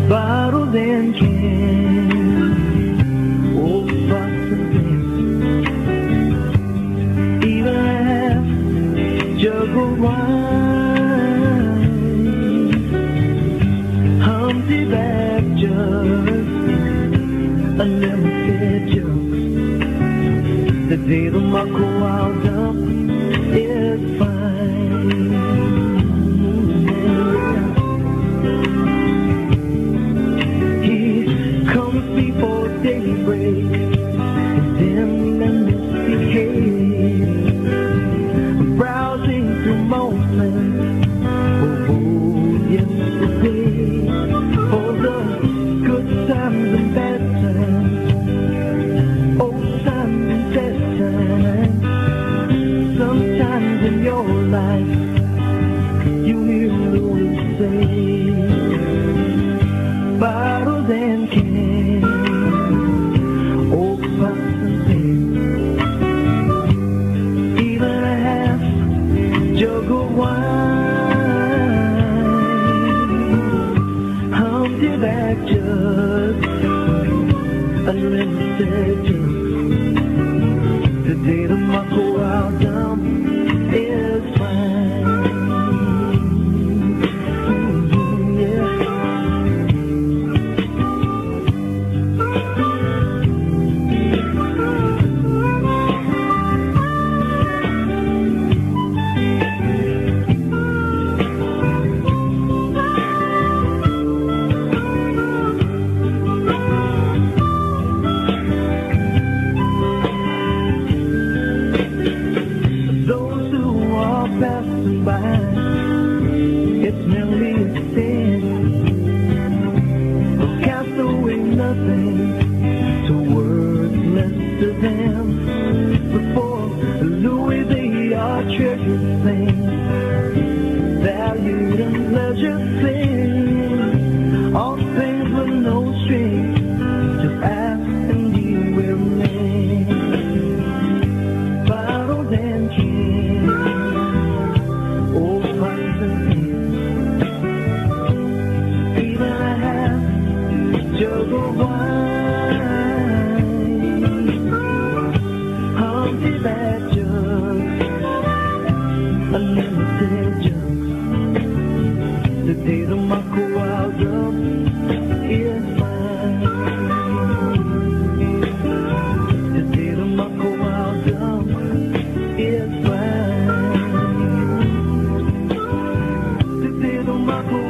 Bottled and canned, old pots and pans, even a half jug of wine, Humpty back jugs, unlimited jugs. The day the muckle wild dump is fine. Before daybreak, it's dim and misty haze, browsing through moments of old yesterday, for the good times and bad times, old times and bad times. Sometimes in your life, you hear Louis say, bottles and cans, old pots and pans, even a half jug of wine, Humpty back jugs, unlimited jugs. Today the muckle wild dump is fine. Passing by, it's merely a sin. They'll cast away nothing to words less to them. Before Louis, they are treasured things, valued and pleasured things, all things with no strings. Just ask and you will name. Bottles and cans, old pots and pans, even a half jug of wine, Humpty back jugs, unlimited jugs. The day the muckle wild dump is fine. The day the muckle wild dump is fine. The muckle